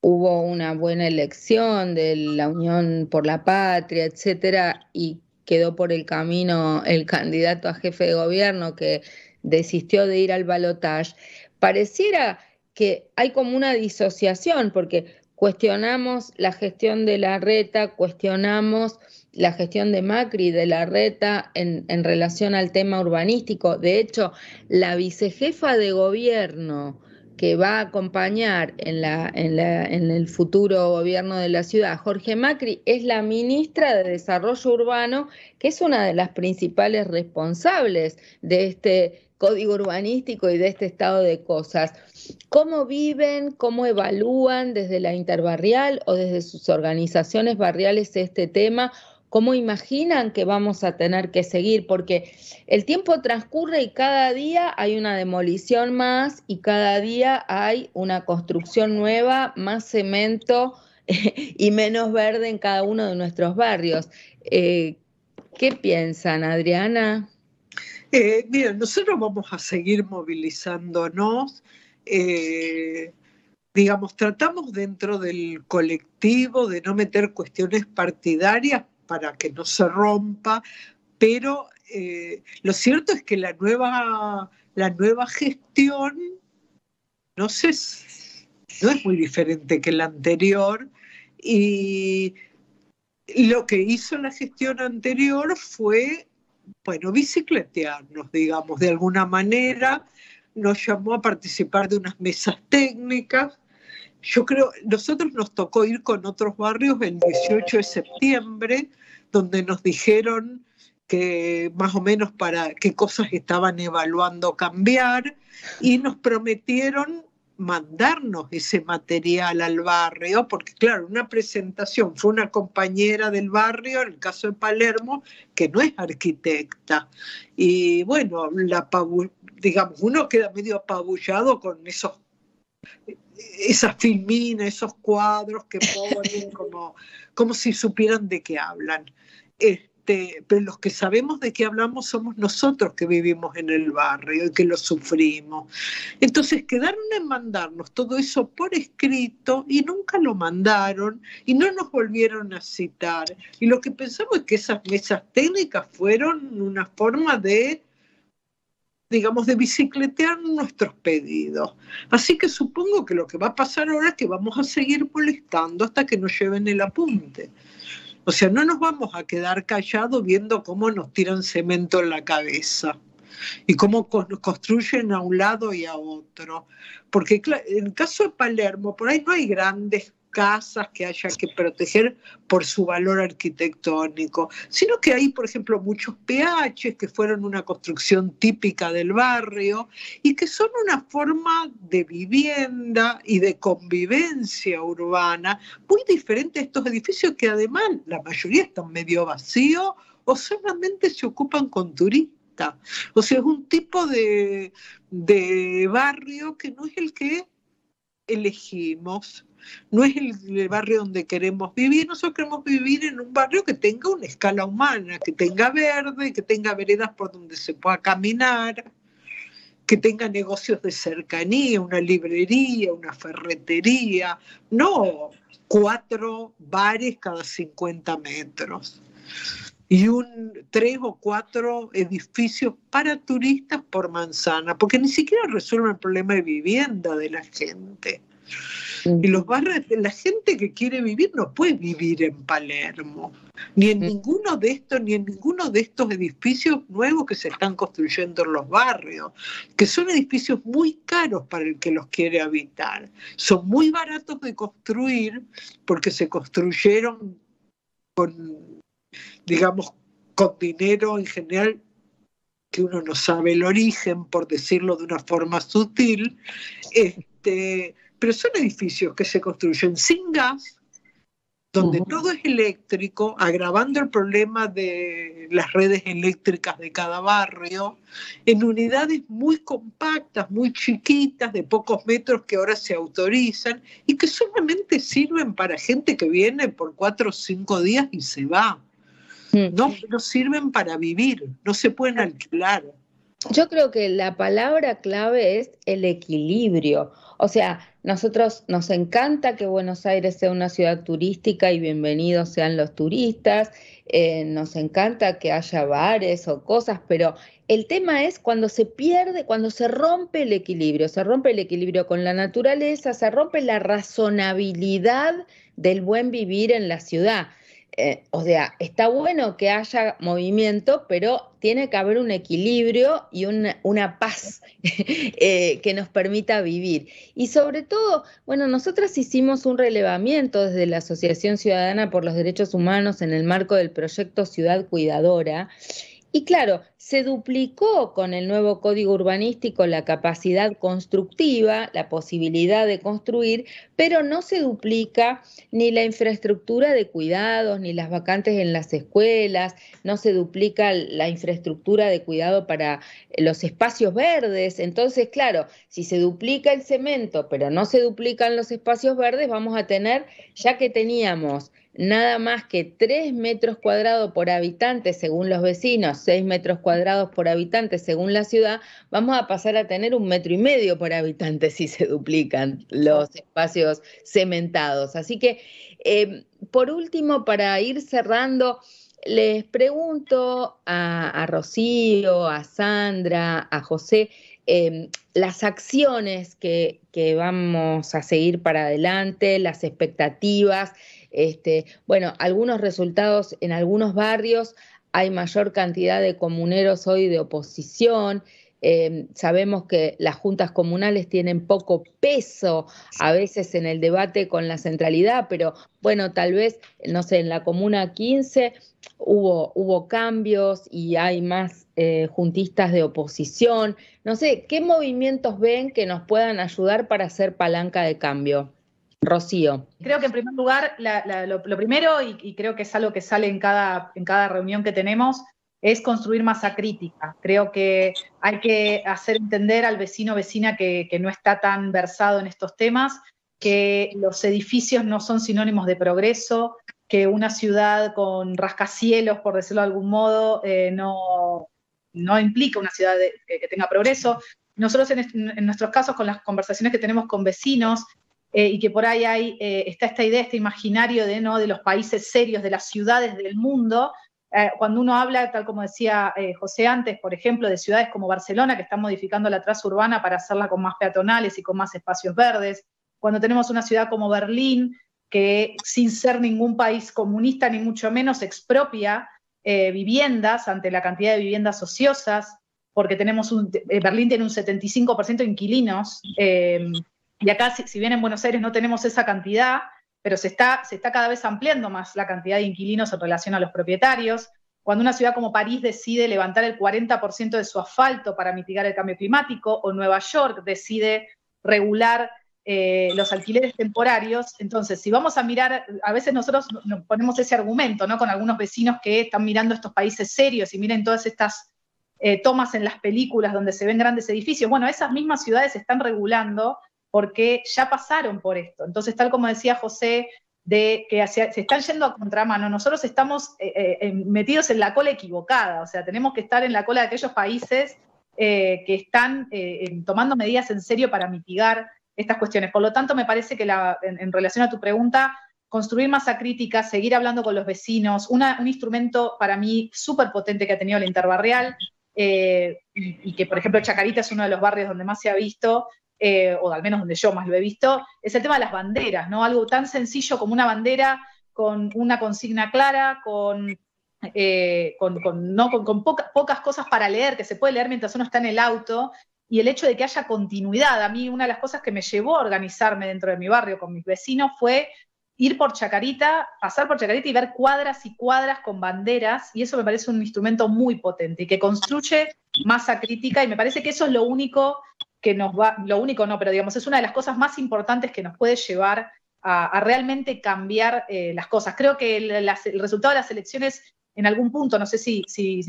hubo una buena elección de la Unión por la Patria, etcétera, y quedó por el camino el candidato a jefe de gobierno que desistió de ir al balotaje, pareciera que hay como una disociación, porque cuestionamos la gestión de Larreta, cuestionamos la gestión de Macri y de Larreta en relación al tema urbanístico. De hecho, la vicejefa de gobierno que va a acompañar en el futuro gobierno de la ciudad, Jorge Macri, es la ministra de Desarrollo Urbano, que es una de las principales responsables de este código urbanístico y de este estado de cosas. ¿Cómo viven, cómo evalúan desde la Interbarrial o desde sus organizaciones barriales este tema? ¿Cómo imaginan que vamos a tener que seguir? Porque el tiempo transcurre y cada día hay una demolición más y cada día hay una construcción nueva, más cemento y menos verde en cada uno de nuestros barrios. ¿Qué piensan, Adriana? Mira, nosotros vamos a seguir movilizándonos. Digamos, tratamos dentro del colectivo de no meter cuestiones partidarias para que no se rompa, pero lo cierto es que la nueva gestión, no sé, no es muy diferente que la anterior, y lo que hizo la gestión anterior fue, bueno, bicicletearnos, digamos, de alguna manera. Nos llamó a participar de unas mesas técnicas. Yo creo, nosotros nos tocó ir con otros barrios el 18 de septiembre, donde nos dijeron que más o menos para qué cosas estaban evaluando cambiar, y nos prometieron mandarnos ese material al barrio, porque claro, una presentación fue una compañera del barrio, en el caso de Palermo, que no es arquitecta, y bueno, digamos, uno queda medio apabullado con esas filminas, esos cuadros que ponen como si supieran de qué hablan. Pero los que sabemos de qué hablamos somos nosotros que vivimos en el barrio y que lo sufrimos. Entonces quedaron en mandarnos todo eso por escrito y nunca lo mandaron y no nos volvieron a citar. Y lo que pensamos es que esas mesas técnicas fueron una forma de, digamos, de bicicletear nuestros pedidos. Así que supongo que lo que va a pasar ahora es que vamos a seguir molestando hasta que nos lleven el apunte. O sea, no nos vamos a quedar callados viendo cómo nos tiran cemento en la cabeza y cómo construyen a un lado y a otro. Porque en el caso de Palermo, por ahí no hay grandes casas que haya que proteger por su valor arquitectónico, sino que hay, por ejemplo, muchos PHs que fueron una construcción típica del barrio y que son una forma de vivienda y de convivencia urbana muy diferente a estos edificios que además la mayoría están medio vacíos o solamente se ocupan con turistas. O sea, es un tipo de barrio que no es el que elegimos. no es el barrio donde queremos vivir. Nosotros queremos vivir en un barrio que tenga una escala humana, que tenga verde, que tenga veredas por donde se pueda caminar, que tenga negocios de cercanía, una librería, una ferretería, no 4 bares cada 50 metros. Y 3 o 4 edificios para turistas por manzana, porque ni siquiera resuelven el problema de vivienda de la gente. Y los barrios, la gente que quiere vivir no puede vivir en Palermo, ni en ninguno de estos edificios nuevos que se están construyendo en los barrios, que son edificios muy caros para el que los quiere habitar. Son muy baratos de construir porque se construyeron con dinero en general que uno no sabe el origen, por decirlo de una forma sutil, pero son edificios que se construyen sin gas, donde todo es eléctrico, agravando el problema de las redes eléctricas de cada barrio, en unidades muy compactas, muy chiquitas, de pocos metros que ahora se autorizan, y que solamente sirven para gente que viene por 4 o 5 días y se va. No sirven para vivir, no se pueden alquilar. Yo creo que la palabra clave es el equilibrio. O sea, nosotros nos encanta que Buenos Aires sea una ciudad turística y bienvenidos sean los turistas, nos encanta que haya bares o cosas, pero el tema es cuando se pierde, cuando se rompe el equilibrio con la naturaleza, se rompe la razonabilidad del buen vivir en la ciudad. O sea, está bueno que haya movimiento, pero tiene que haber un equilibrio y una paz que nos permita vivir. Y sobre todo, bueno, nosotras hicimos un relevamiento desde la Asociación Ciudadana por los Derechos Humanos en el marco del proyecto Ciudad Cuidadora. Y claro, se duplicó con el nuevo código urbanístico la capacidad constructiva, la posibilidad de construir, pero no se duplica ni la infraestructura de cuidados, ni las vacantes en las escuelas, no se duplica la infraestructura de cuidado para los espacios verdes. Entonces, claro, si se duplica el cemento, pero no se duplican los espacios verdes, vamos a tener, ya que teníamos nada más que 3 metros cuadrados por habitante según los vecinos, 6 metros cuadrados por habitante según la ciudad, vamos a pasar a tener 1,5 metros por habitante si se duplican los espacios cementados. Así que, por último, para ir cerrando, les pregunto a Rocío, a Sandra, a José, las acciones que vamos a seguir para adelante, las expectativas. Bueno, algunos resultados en algunos barrios, hay mayor cantidad de comuneros hoy de oposición. Sabemos que las juntas comunales tienen poco peso a veces en el debate con la centralidad, pero bueno, tal vez, no sé, en la Comuna 15 hubo cambios y hay más juntistas de oposición. No sé, ¿qué movimientos ven que nos puedan ayudar para hacer palanca de cambio? Rocío. Creo que en primer lugar, lo primero, y creo que es algo que sale en cada reunión que tenemos, es construir masa crítica. Creo que hay que hacer entender al vecino o vecina que no está tan versado en estos temas, que los edificios no son sinónimos de progreso, que una ciudad con rascacielos, por decirlo de algún modo, no implica una ciudad que tenga progreso. Nosotros en nuestros casos, con las conversaciones que tenemos con vecinos, y que por ahí está esta idea, este imaginario de los países serios, de las ciudades del mundo. Cuando uno habla, tal como decía José antes, por ejemplo, de ciudades como Barcelona, que están modificando la traza urbana para hacerla con más peatonales y con más espacios verdes, cuando tenemos una ciudad como Berlín, que sin ser ningún país comunista, ni mucho menos, expropia viviendas ante la cantidad de viviendas ociosas, porque Berlín tiene un 75% de inquilinos, y acá, si bien en Buenos Aires no tenemos esa cantidad, pero se está cada vez ampliando más la cantidad de inquilinos en relación a los propietarios. Cuando una ciudad como París decide levantar el 40% de su asfalto para mitigar el cambio climático, o Nueva York decide regular los alquileres temporarios, entonces, si vamos a mirar, a veces nosotros nos ponemos ese argumento, ¿no?, con algunos vecinos que están mirando estos países serios y miren todas estas tomas en las películas donde se ven grandes edificios. Bueno, esas mismas ciudades están regulando porque ya pasaron por esto. Entonces, tal como decía José, de que se están yendo a contramano, nosotros estamos metidos en la cola equivocada, o sea, tenemos que estar en la cola de aquellos países que están tomando medidas en serio para mitigar estas cuestiones. Por lo tanto, me parece que en relación a tu pregunta, construir masa crítica, seguir hablando con los vecinos, un instrumento para mí súper potente que ha tenido el Interbarrial, y que, por ejemplo, Chacarita es uno de los barrios donde más se ha visto, o al menos donde yo más lo he visto, es el tema de las banderas, ¿no? Algo tan sencillo como una bandera con una consigna clara, con pocas cosas para leer, que se puede leer mientras uno está en el auto, y el hecho de que haya continuidad. A mí una de las cosas que me llevó a organizarme dentro de mi barrio con mis vecinos fue ir por Chacarita, pasar por Chacarita y ver cuadras y cuadras con banderas, y eso me parece un instrumento muy potente y que construye masa crítica, y me parece que eso es lo único que nos va, lo único no, pero digamos, es una de las cosas más importantes que nos puede llevar a realmente cambiar las cosas. Creo que el resultado de las elecciones, en algún punto, no sé si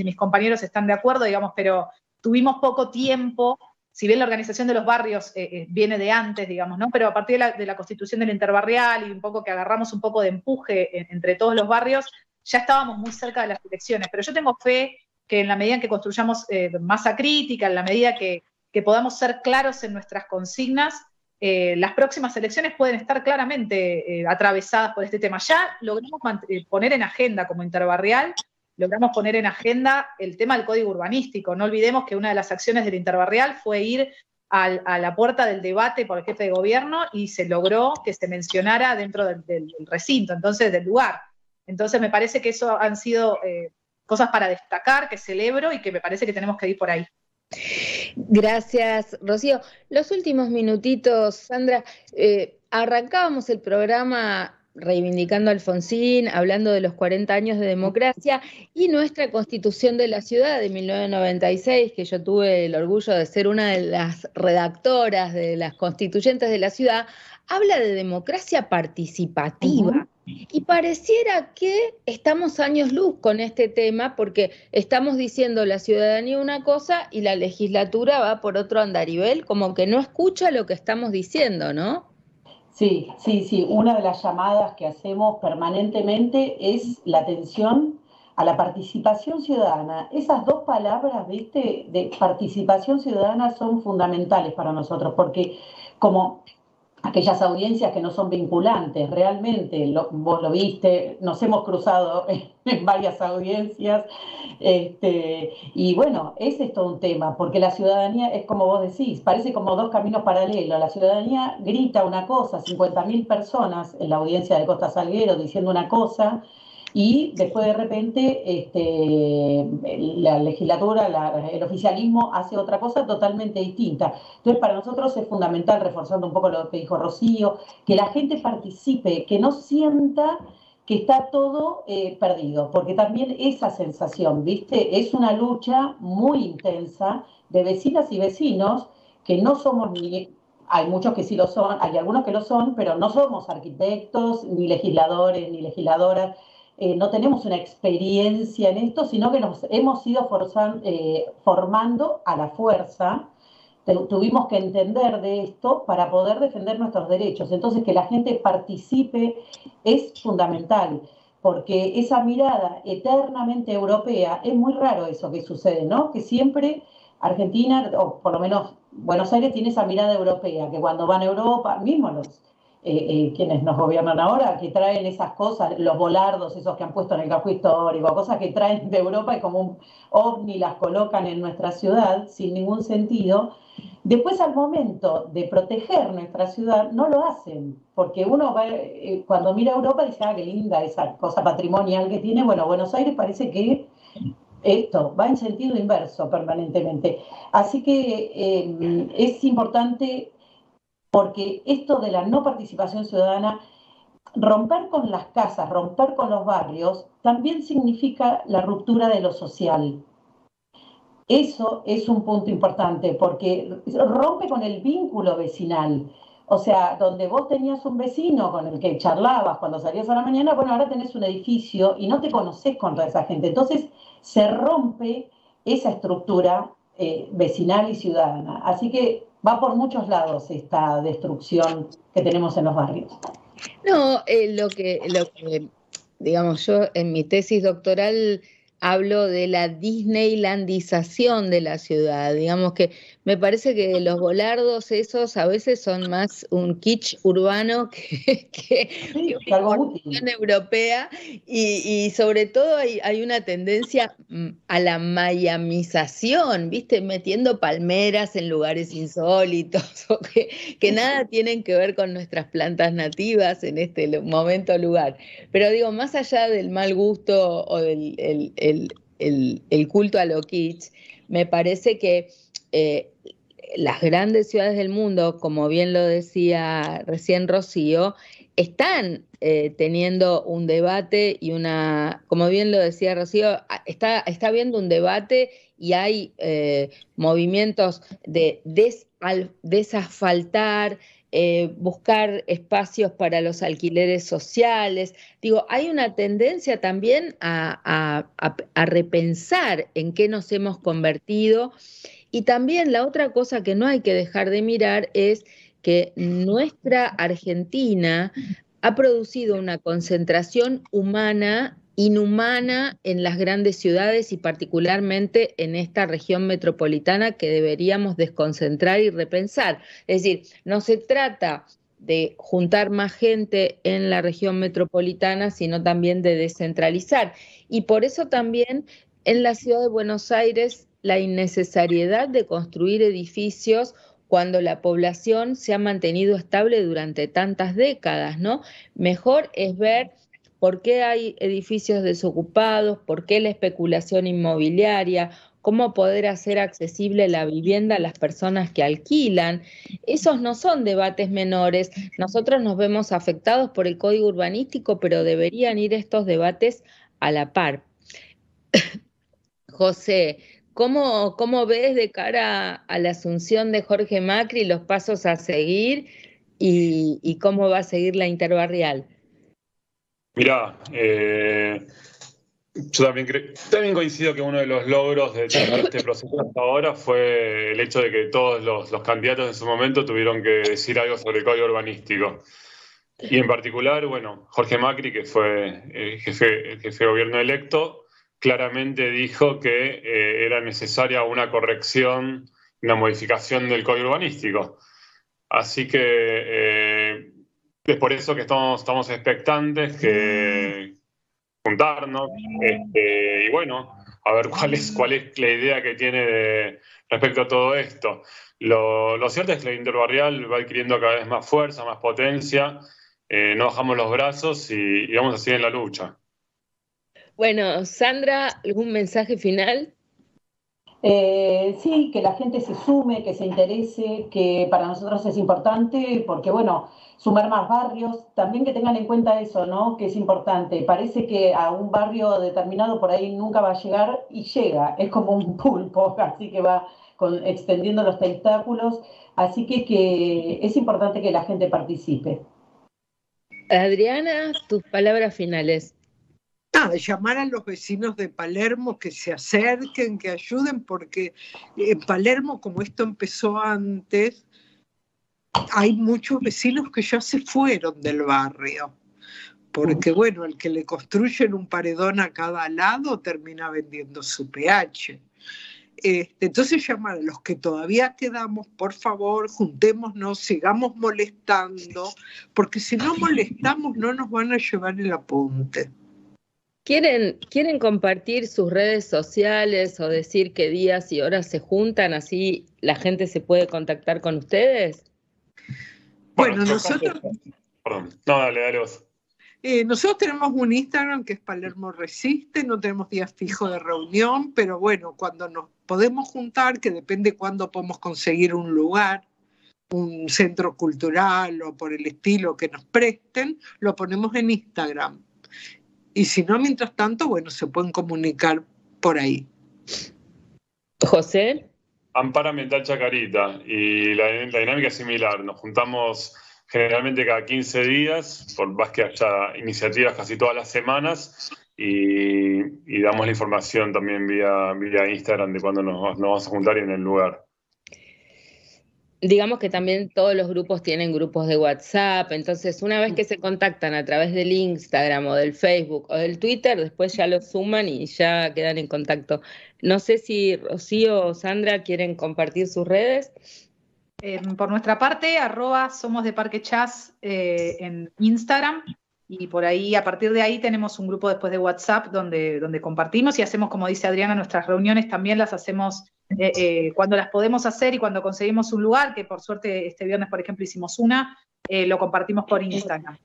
mis compañeros están de acuerdo, digamos, pero tuvimos poco tiempo, si bien la organización de los barrios viene de antes, digamos, ¿no? Pero a partir de la constitución del Interbarrial y un poco que agarramos un poco de empuje entre todos los barrios, ya estábamos muy cerca de las elecciones. Pero yo tengo fe que en la medida en que construyamos masa crítica, en la medida que podamos ser claros en nuestras consignas, las próximas elecciones pueden estar claramente atravesadas por este tema. Ya logramos poner en agenda como Interbarrial, logramos poner en agenda el tema del código urbanístico. No olvidemos que una de las acciones del Interbarrial fue ir a la puerta del debate por el jefe de gobierno y se logró que se mencionara dentro del recinto, entonces del lugar. Entonces me parece que eso han sido cosas para destacar, que celebro y que me parece que tenemos que ir por ahí. Gracias, Rocío. Los últimos minutitos, Sandra, arrancábamos el programa reivindicando a Alfonsín, hablando de los 40 años de democracia y nuestra Constitución de la Ciudad de 1996, que yo tuve el orgullo de ser una de las redactoras de las constituyentes de la ciudad, habla de democracia participativa. Y pareciera que estamos años luz con este tema porque estamos diciendo la ciudadanía una cosa y la legislatura va por otro andarivel, como que no escucha lo que estamos diciendo, ¿no? Sí. Una de las llamadas que hacemos permanentemente es la atención a la participación ciudadana. Esas dos palabras, ¿viste?, de participación ciudadana son fundamentales para nosotros, porque como aquellas audiencias que no son vinculantes, realmente, vos lo viste, nos hemos cruzado en varias audiencias, y bueno, ese es todo un tema, porque la ciudadanía es como vos decís, parece como dos caminos paralelos. La ciudadanía grita una cosa, 50.000 personas en la audiencia de Costa Salguero diciendo una cosa, y después de repente la legislatura, el oficialismo hace otra cosa totalmente distinta. Entonces para nosotros es fundamental, reforzando un poco lo que dijo Rocío, que la gente participe, que no sienta que está todo perdido, porque también esa sensación, ¿viste? Es una lucha muy intensa de vecinas y vecinos que no somos ni... Hay muchos que sí lo son, hay algunos que lo son, pero no somos arquitectos, ni legisladores, ni legisladoras. No tenemos una experiencia en esto, sino que nos hemos ido formando a la fuerza. Tuvimos que entender de esto para poder defender nuestros derechos. Entonces, que la gente participe es fundamental, porque esa mirada eternamente europea, es muy raro eso que sucede, ¿no? Que siempre Argentina, o por lo menos Buenos Aires, tiene esa mirada europea, que cuando van a Europa, mismo quienes nos gobiernan ahora, que traen esas cosas, los volardos esos que han puesto en el casco histórico, cosas que traen de Europa y como un ovni las colocan en nuestra ciudad sin ningún sentido. Después, al momento de proteger nuestra ciudad, no lo hacen, porque uno va, cuando mira a Europa dice, qué linda esa cosa patrimonial que tiene. Bueno, Buenos Aires parece que esto va en sentido inverso permanentemente. Así que es importante, porque esto de la no participación ciudadana, romper con las casas, romper con los barrios, también significa la ruptura de lo social. Eso es un punto importante, porque rompe con el vínculo vecinal. O sea, donde vos tenías un vecino con el que charlabas cuando salías a la mañana, bueno, ahora tenés un edificio y no te conocés con toda esa gente. Entonces se rompe esa estructura vecinal y ciudadana. Así que va por muchos lados esta destrucción que tenemos en los barrios. No, lo que, digamos, yo en mi tesis doctoral hablo de la disneylandización de la ciudad. Digamos que me parece que los volardos esos a veces son más un kitsch urbano que una construcción europea y sobre todo hay una tendencia a la miamización, ¿viste? Metiendo palmeras en lugares insólitos o que nada tienen que ver con nuestras plantas nativas en este momento lugar. Pero digo, más allá del mal gusto o del el culto a lo kitsch, me parece que las grandes ciudades del mundo, como bien lo decía recién Rocío, están teniendo un debate y como bien lo decía Rocío, está habiendo un debate y hay movimientos de desasfaltar, buscar espacios para los alquileres sociales. Digo, hay una tendencia también a repensar en qué nos hemos convertido. Y también la otra cosa que no hay que dejar de mirar es que nuestra Argentina ha producido una concentración humana inhumana en las grandes ciudades y particularmente en esta región metropolitana que deberíamos desconcentrar y repensar. Es decir, no se trata de juntar más gente en la región metropolitana, sino también de descentralizar. Y por eso también en la ciudad de Buenos Aires la innecesariedad de construir edificios cuando la población se ha mantenido estable durante tantas décadas, ¿no? Mejor es ver por qué hay edificios desocupados, por qué la especulación inmobiliaria, cómo poder hacer accesible la vivienda a las personas que alquilan. Esos no son debates menores. Nosotros nos vemos afectados por el código urbanístico, pero deberían ir estos debates a la par. José, ¿cómo ves de cara a la asunción de Jorge Macri los pasos a seguir y cómo va a seguir la interbarrial? Mirá, yo también coincido que uno de los logros de este proceso hasta ahora fue el hecho de que todos los candidatos en su momento tuvieron que decir algo sobre el código urbanístico. Y en particular, bueno, Jorge Macri, que fue el jefe de gobierno electo, claramente dijo que era necesaria una corrección, una modificación del código urbanístico. Así que es por eso que estamos expectantes que juntarnos y bueno, a ver cuál es la idea que tiene respecto a todo esto. Lo cierto es que la interbarrial va adquiriendo cada vez más fuerza, más potencia, no bajamos los brazos y vamos a seguir en la lucha. Bueno, Sandra, ¿algún mensaje final? Sí, que la gente se sume, que se interese, que para nosotros es importante, porque bueno, sumar más barrios, también que tengan en cuenta eso, ¿no? Que es importante. Parece que a un barrio determinado por ahí nunca va a llegar y llega, es como un pulpo, así que va extendiendo los tentáculos, así que es importante que la gente participe. Adriana, tus palabras finales. Nada, llamar a los vecinos de Palermo que se acerquen, que ayuden, porque en Palermo, como esto empezó antes, hay muchos vecinos que ya se fueron del barrio, porque bueno, el que le construyen un paredón a cada lado termina vendiendo su PH. Entonces llamar a los que todavía quedamos, por favor, juntémonos, sigamos molestando, porque si no molestamos no nos van a llevar el apunte. ¿Quieren compartir sus redes sociales o decir qué días y horas se juntan, así la gente se puede contactar con ustedes? Bueno, nosotros... Perdón. No, dale vos. Nosotros tenemos un Instagram que es Palermo Resiste, no tenemos días fijos de reunión, pero bueno, cuando nos podemos juntar, que depende cuándo podemos conseguir un lugar, un centro cultural o por el estilo que nos presten, lo ponemos en Instagram. Y si no, mientras tanto, bueno, se pueden comunicar por ahí. José. Ampara Ambiental Chacarita, y la dinámica es similar. Nos juntamos generalmente cada 15 días, por más que haya iniciativas casi todas las semanas, y damos la información también vía Instagram de cuándo nos vamos a juntar y en el lugar. Digamos que también todos los grupos tienen grupos de WhatsApp, entonces una vez que se contactan a través del Instagram o del Facebook o del Twitter, después ya los suman y ya quedan en contacto. No sé si Rocío o Sandra quieren compartir sus redes. Por nuestra parte, @somosdeparquechas en Instagram, y por ahí, a partir de ahí, tenemos un grupo después de WhatsApp donde compartimos y hacemos, como dice Adriana, nuestras reuniones también las hacemos cuando las podemos hacer y cuando conseguimos un lugar, que por suerte este viernes, por ejemplo, hicimos una, lo compartimos por Instagram.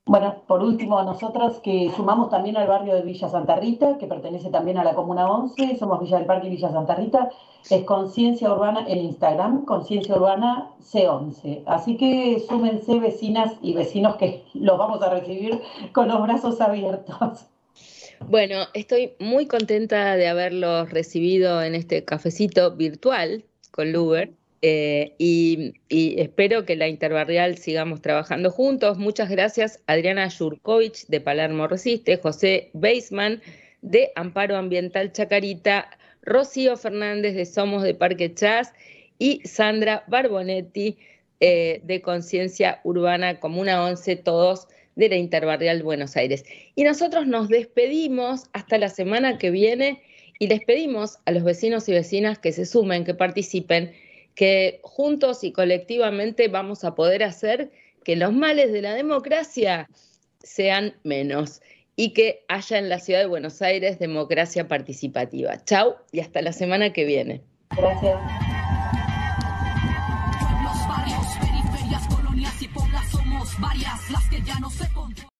Bueno, por último, nosotros que sumamos también al barrio de Villa Santa Rita, que pertenece también a la Comuna 11, somos Villa del Parque y Villa Santa Rita, es Conciencia Urbana en Instagram, Conciencia Urbana C11. Así que súmense, vecinas y vecinos, que los vamos a recibir con los brazos abiertos. Bueno, estoy muy contenta de haberlos recibido en este cafecito virtual con Luber. Y espero que la Interbarrial sigamos trabajando juntos. Muchas gracias Adriana Jurkovic de Palermo Resiste, José Beisman de Amparo Ambiental Chacarita, Rocío Fernández de Somos de Parque Chas y Sandra Barbonetti de Conciencia Urbana Comuna 11, todos de la Interbarrial Buenos Aires. Y nosotros nos despedimos hasta la semana que viene y les pedimos a los vecinos y vecinas que se sumen, que participen, que juntos y colectivamente vamos a poder hacer que los males de la democracia sean menos y que haya en la ciudad de Buenos Aires democracia participativa. Chau y hasta la semana que viene. Gracias. Pueblos, barrios, periferias, colonias y poblas somos varias las que ya no se controlan.